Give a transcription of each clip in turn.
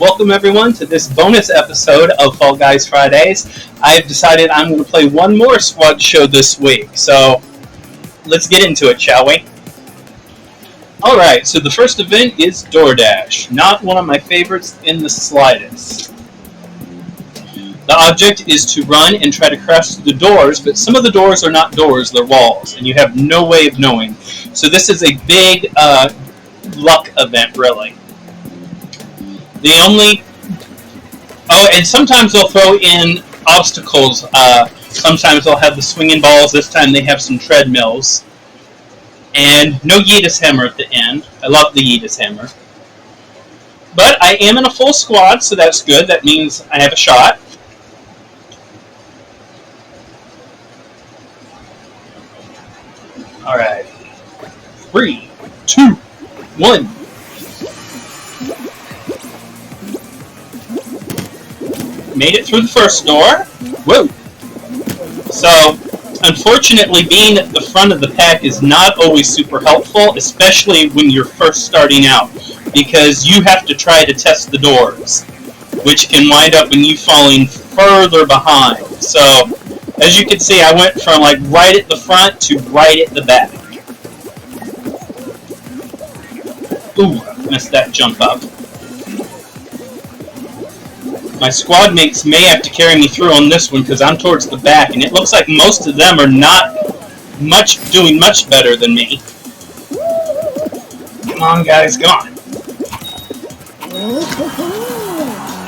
welcome everyone to this bonus episode of Fall Guys Fridays. I've decided I'm going to play one more squad show this week, so let's get into it, shall we? Alright, so the first event is DoorDash, not one of my favorites in the slightest. The object is to run and try to crash through the doors, but some of the doors are not doors, they're walls, and you have no way of knowing. So this is a big luck event, really. And sometimes they'll throw in obstacles. Sometimes they'll have the swinging balls. This time they have some treadmills. And no Yeetus hammer at the end. I love the Yeetus hammer. But I am in a full squad, so that's good. That means I have a shot. Alright. 3, 2, 1. Made it through the first door. Whoa! So, unfortunately, being at the front of the pack is not always super helpful, especially when you're first starting out, because you have to try to test the doors, which can wind up in you falling further behind. So, as you can see, I went from like right at the front to right at the back. Ooh, missed that jump up. My squad mates may have to carry me through on this one because I'm towards the back, and it looks like most of them are not doing much better than me. Come on, guys, come on.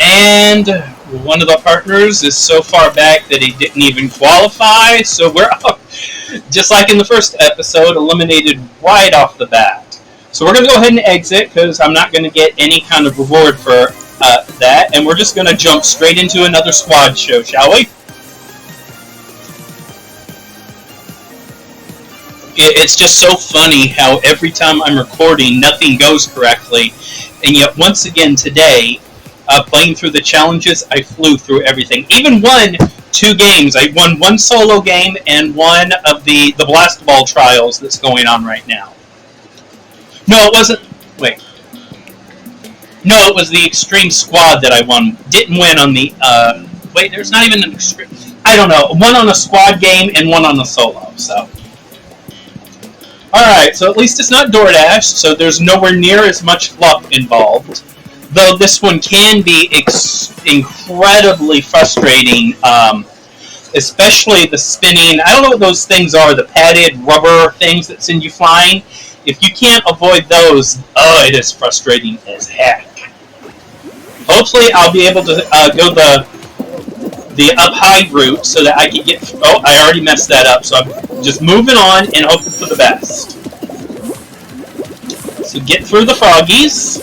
And one of the partners is so far back that he didn't even qualify, so we're up, just like in the first episode, eliminated right off the bat. So we're going to go ahead and exit because I'm not going to get any kind of reward for that, and we're just going to jump straight into another squad show, shall we? It's just so funny how every time I'm recording, nothing goes correctly, and yet once again today, playing through the challenges, I flew through everything. Even won 2 games. I won 1 solo game and one of the Blast Ball trials that's going on right now. No, it wasn't. Wait. No, it was the Extreme Squad that I won. Didn't win on the, wait, there's not even an Extreme, I don't know. One on a squad game and one on a solo, so. Alright, so at least it's not DoorDash, so there's nowhere near as much luck involved. Though this one can be incredibly frustrating, especially the spinning, I don't know what those things are, the padded rubber things that send you flying. If you can't avoid those, oh, it is frustrating as heck. Hopefully, I'll be able to go the up high route so that I can get. Oh, I already messed that up, so I'm just moving on and hoping for the best. So get through the froggies,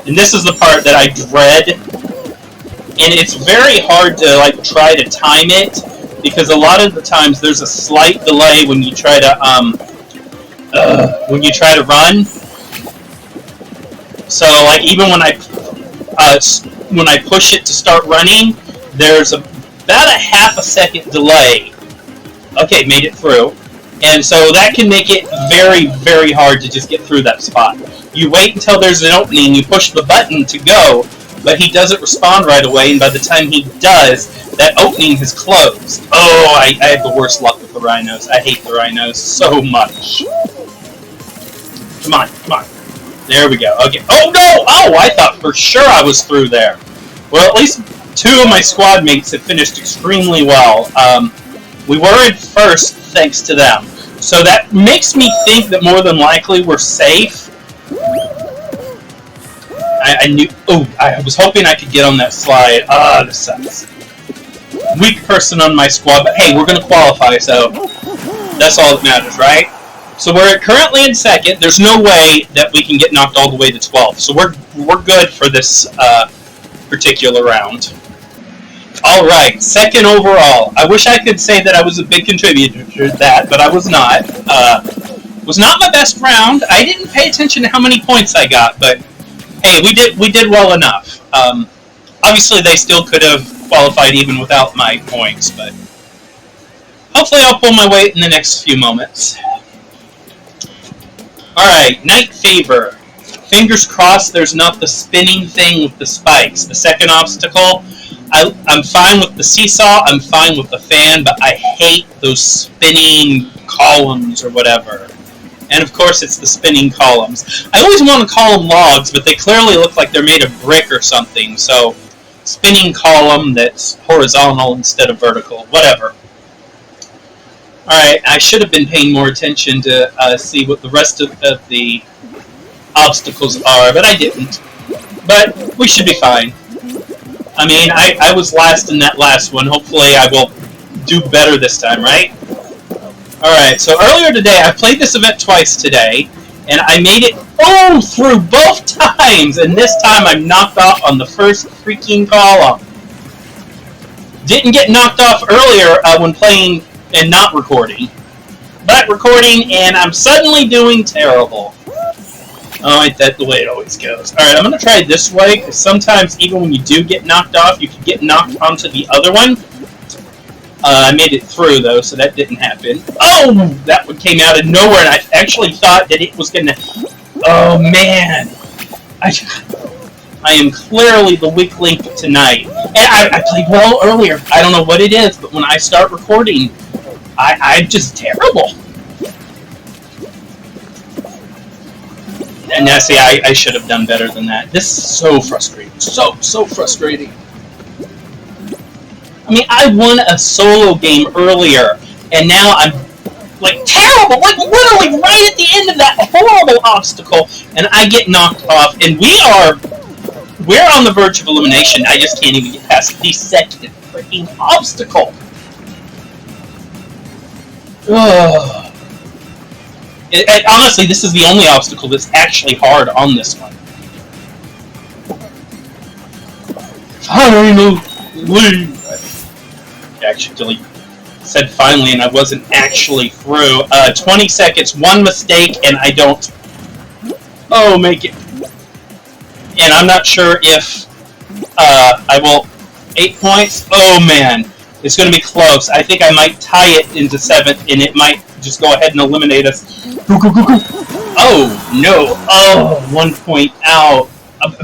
and this is the part that I dread, and it's very hard to like try to time it because a lot of the times there's a slight delay when you try to run. So, like, even when I push it to start running, there's about a half a second delay. Okay, made it through. And so that can make it very, very hard to just get through that spot. You wait until there's an opening, you push the button to go, but he doesn't respond right away, and by the time he does, that opening has closed. Oh, I have the worst luck with the rhinos. I hate the rhinos so much. Come on, come on. There we go. Okay. Oh, no! Oh, I thought for sure I was through there. Well, at least 2 of my squad mates have finished extremely well. We were in first thanks to them. So that makes me think that more than likely we're safe. I knew... Oh, I was hoping I could get on that slide. Ah, this sucks. Weak person on my squad, but hey, we're going to qualify, so that's all that matters, right? So we're currently in second. There's no way that we can get knocked all the way to 12th. So we're good for this particular round. All right, second overall. I wish I could say that I was a big contributor to that, but I was not. Was not my best round. I didn't pay attention to how many points I got, but hey, we did well enough. Obviously, they still could have qualified even without my points, but hopefully I'll pull my weight in the next few moments. Alright, Night Favor. fingers crossed there's not the spinning thing with the spikes. The second obstacle, I'm fine with the seesaw, I'm fine with the fan, but I hate those spinning columns or whatever. And of course it's the spinning columns. I always want to call them logs, but they clearly look like they're made of brick or something, so spinning column that's horizontal instead of vertical, whatever. Alright, I should have been paying more attention to see what the rest of the obstacles are, but I didn't. But we should be fine. I mean, I was last in that last one. Hopefully I will do better this time, right? Alright, so earlier today, I played this event twice today, and I made it through both times, and this time I'm knocked off on the first freaking column. Didn't get knocked off earlier when playing and not recording, but recording, and I'm suddenly doing terrible. Oh, ain't that the way it always goes. Alright, I'm going to try it this way, because sometimes even when you do get knocked off, you can get knocked onto the other one. I made it through, though, so that didn't happen. Oh! That one came out of nowhere, and I actually thought that it was going to... Oh, man! I am clearly the weak link tonight. And I played well earlier. I don't know what it is, but when I start recording, I'm just terrible. And now, see, I should have done better than that. This is so frustrating. So frustrating. I mean, I won a solo game earlier, and now I'm, like, terrible! Like, literally right at the end of that horrible obstacle, and I get knocked off, and we're on the verge of elimination. I just can't even get past the second freaking obstacle. Ugh. And honestly, this is the only obstacle that's actually hard on this one. Finally! Actually said finally, and I wasn't actually through. 20 seconds, one mistake, and I don't make it. And I'm not sure if I will. 8 points? Oh man, it's going to be close. I think I might tie it into 7th, and it might just go ahead and eliminate us. Go. Oh no, 1 point out.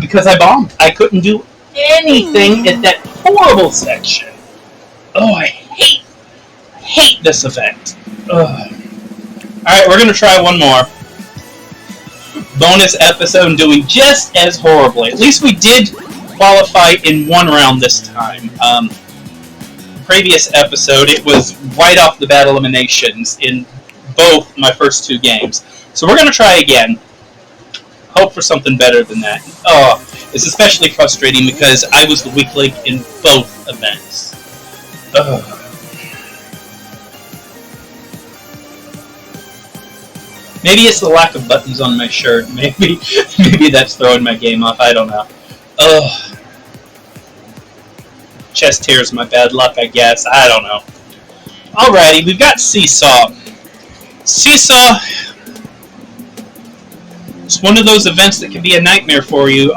Because I bombed. I couldn't do anything at that horrible section. Oh, I hate this event. Ugh. Alright, we're going to try one more. Bonus episode doing just as horribly. At least we did qualify in one round this time. Previous episode, it was right off the bat eliminations in both my first 2 games. So we're going to try again. Hope for something better than that. Oh, it's especially frustrating because I was the weak link in both events. Ugh. Maybe it's the lack of buttons on my shirt. Maybe that's throwing my game off. I don't know. Ugh. Chest tears my bad luck, I guess. I don't know. Alrighty, we've got Seesaw. Seesaw. It's one of those events that can be a nightmare for you.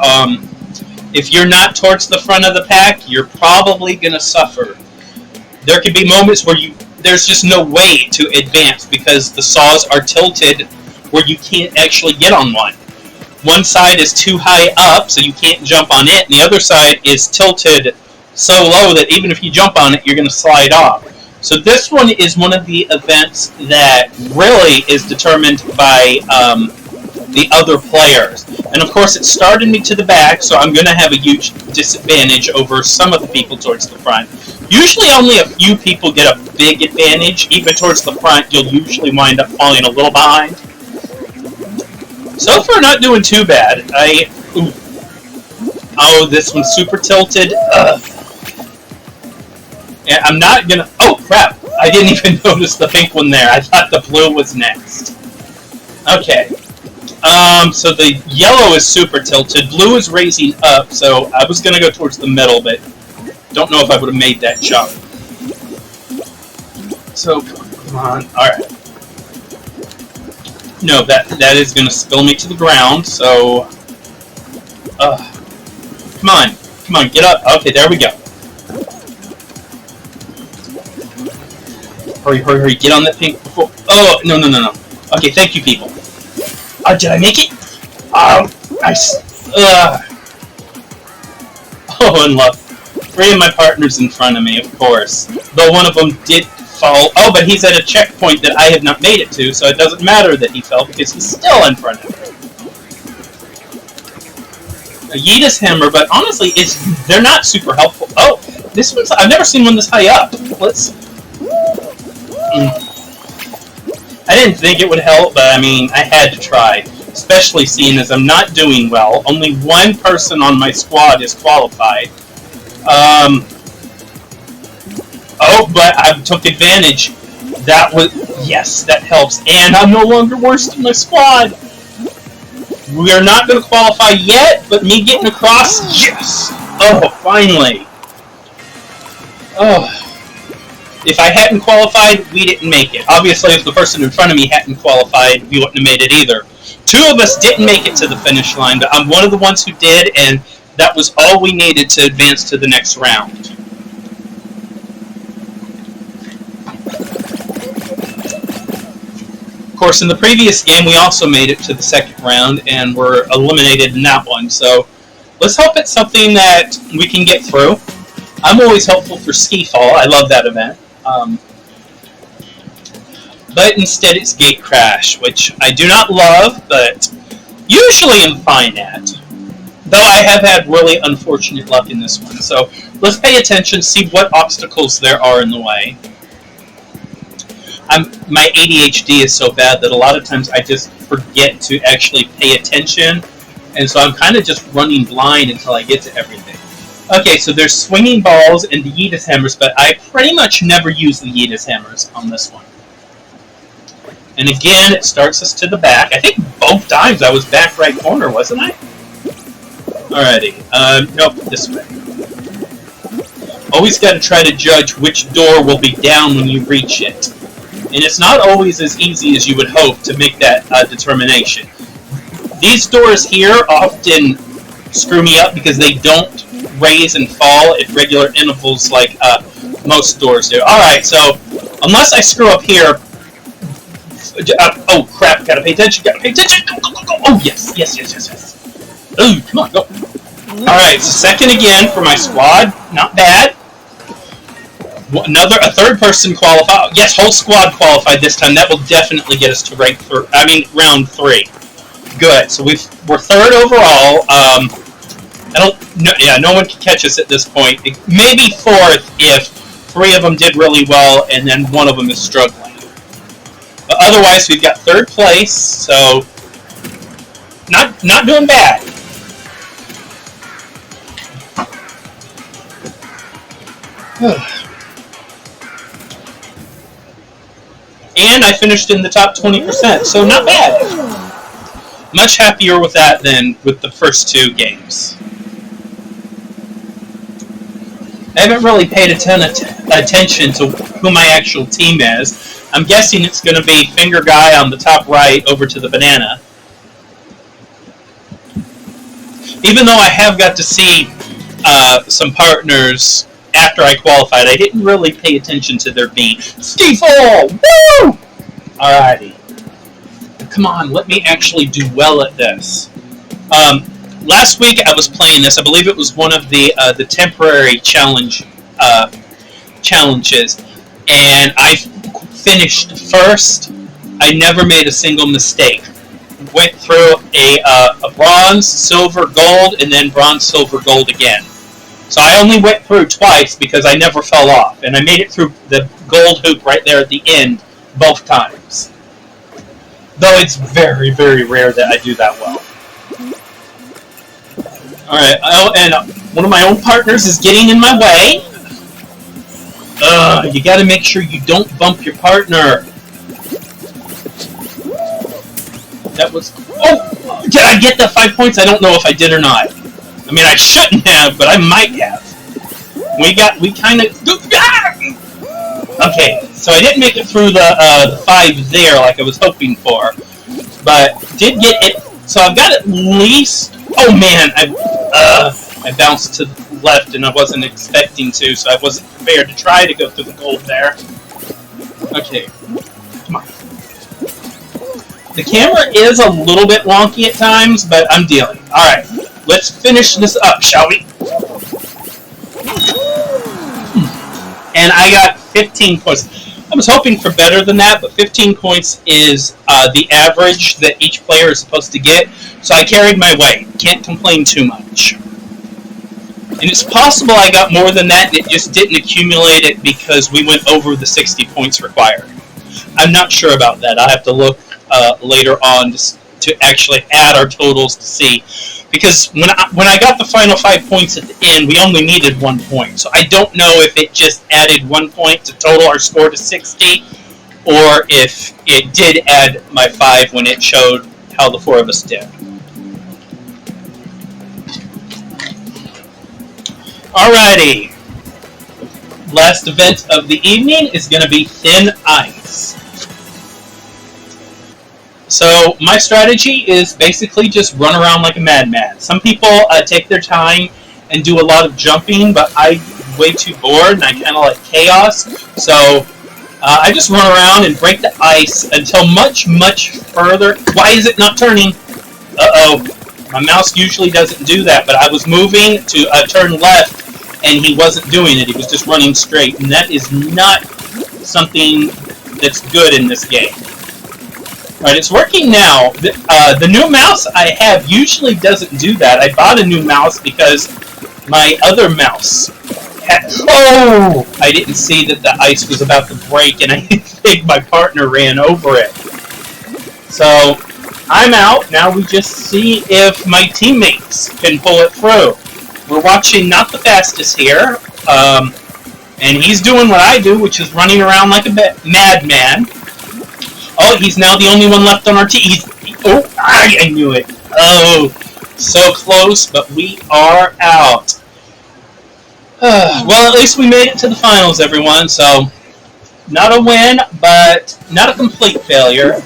If you're not towards the front of the pack, you're probably going to suffer. There can be moments where there's just no way to advance because the saws are tilted where you can't actually get on one. One side is too high up, so you can't jump on it, and the other side is tilted so low that even if you jump on it, you're going to slide off. So this one is one of the events that really is determined by the other players. And of course it started me to the back, so I'm going to have a huge disadvantage over some of the people towards the front. Usually only a few people get a big advantage. Even towards the front, you'll usually wind up falling a little behind. So far, not doing too bad. Oh, this one's super tilted. And I'm not gonna... Oh, crap. I didn't even notice the pink one there. I thought the blue was next. Okay. So the yellow is super tilted. Blue is raising up, so I was gonna go towards the middle, but don't know if I would have made that jump. So, come on. Alright. No, that is gonna spill me to the ground, so... Come on, get up. Okay, there we go. Hurry, get on that pink before... Oh, no. Okay, thank you, people. Did I make it? Oh, and look. 3 of my partners in front of me, of course. Though one of them did fall. Oh, but he's at a checkpoint that I have not made it to, so it doesn't matter that he fell because he's still in front of me. A Yeetus hammer, but honestly, they're not super helpful. Oh, this one's... I've never seen one this high up. Let's... I didn't think it would help, but I mean, I had to try. Especially seeing as I'm not doing well. Only one person on my squad is qualified. Oh, but I took advantage. That was... Yes, that helps. And I'm no longer worst in my squad. We are not going to qualify yet, but me getting across... Yes! Oh, finally. Oh... If I hadn't qualified, we didn't make it. Obviously, if the person in front of me hadn't qualified, we wouldn't have made it either. 2 of us didn't make it to the finish line, but I'm one of the ones who did, and that was all we needed to advance to the next round. Of course, in the previous game, we also made it to the second round, and were eliminated in that one, so let's hope it's something that we can get through. I'm always hopeful for Ski Fall. I love that event. But instead it's Gate Crash, which I do not love, but usually am fine at. Though I have had really unfortunate luck in this one. So let's pay attention, see what obstacles there are in the way. My ADHD is so bad that a lot of times I just forget to actually pay attention, and so I'm kind of just running blind until I get to everything. Okay, so there's swinging balls and the Yeetus hammers, but I pretty much never use the Yeetus hammers on this one. And again, it starts us to the back. I think both times I was back right corner, wasn't I? Alrighty. Nope, this way. Always got to try to judge which door will be down when you reach it. And it's not always as easy as you would hope to make that determination. These doors here often screw me up because they don't raise and fall at regular intervals like most doors do. Alright, so unless I screw up here... oh crap, gotta pay attention, Go. Oh yes. Oh, come on, go. Alright, so second again for my squad, not bad. A third person qualified. Yes, whole squad qualified this time. That will definitely get us to round 3. Good, so we're third overall. No one can catch us at this point. Maybe fourth if 3 of them did really well and then one of them is struggling. But otherwise, we've got third place, so not doing bad. And I finished in the top 20%, so not bad. Much happier with that than with the first 2 games. I haven't really paid a ton of attention to who my actual team is. I'm guessing it's going to be Finger Guy on the top right over to the banana. Even though I have got to see some partners after I qualified, I didn't really pay attention to their beat. Ski Fall! Woo! Alrighty. Come on, let me actually do well at this. Last week I was playing this. I believe it was one of the temporary challenges, and I finished first. I never made a single mistake. Went through a bronze, silver, gold, and then bronze, silver, gold again. So I only went through twice because I never fell off, and I made it through the gold hoop right there at the end both times. Though it's very, very rare that I do that well. Alright, and one of my own partners is getting in my way. You gotta make sure you don't bump your partner. That was... Oh! Did I get the 5 points? I don't know if I did or not. I mean, I shouldn't have, but I might have. We kind of... Okay, so I didn't make it through the 5 there like I was hoping for. But did get it... So I've got at least... Oh man, I bounced to the left and I wasn't expecting to, so I wasn't prepared to try to go through the gold there. Okay. Come on. The camera is a little bit wonky at times, but I'm dealing. Alright, let's finish this up, shall we? And I got 15 points. I was hoping for better than that, but 15 points is the average that each player is supposed to get. So I carried my weight. Can't complain too much. And it's possible I got more than that, and it just didn't accumulate it because we went over the 60 points required. I'm not sure about that. I'll have to look later on to actually add our totals to see. Because when I got the final 5 points at the end, we only needed 1 point. So I don't know if it just added 1 point to total our score to 60, or if it did add my 5 when it showed how the 4 of us did. Alrighty. Last event of the evening is going to be thin ice. So my strategy is basically just run around like a madman. Some people take their time and do a lot of jumping, but I'm way too bored and I kind of like chaos. So I just run around and break the ice until much, much further. Why is it not turning? Uh-oh. My mouse usually doesn't do that, but I was moving to turn left and he wasn't doing it. He was just running straight, and that is not something that's good in this game. Right, it's working now. The new mouse I have usually doesn't do that. I bought a new mouse because my other mouse had... Oh! I didn't see that the ice was about to break, and I think my partner ran over it. So, I'm out. Now we just see if my teammates can pull it through. We're watching not the fastest here, and he's doing what I do, which is running around like a madman. Oh, he's now the only one left on our team. Oh, I knew it. Oh, so close, but we are out. Well, at least we made it to the finals, everyone. So, not a win, but not a complete failure.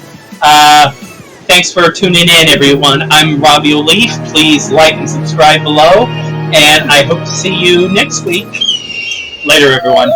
Thanks for tuning in, everyone. I'm Robbie O'Leaf. Please like and subscribe below, and I hope to see you next week. Later, everyone.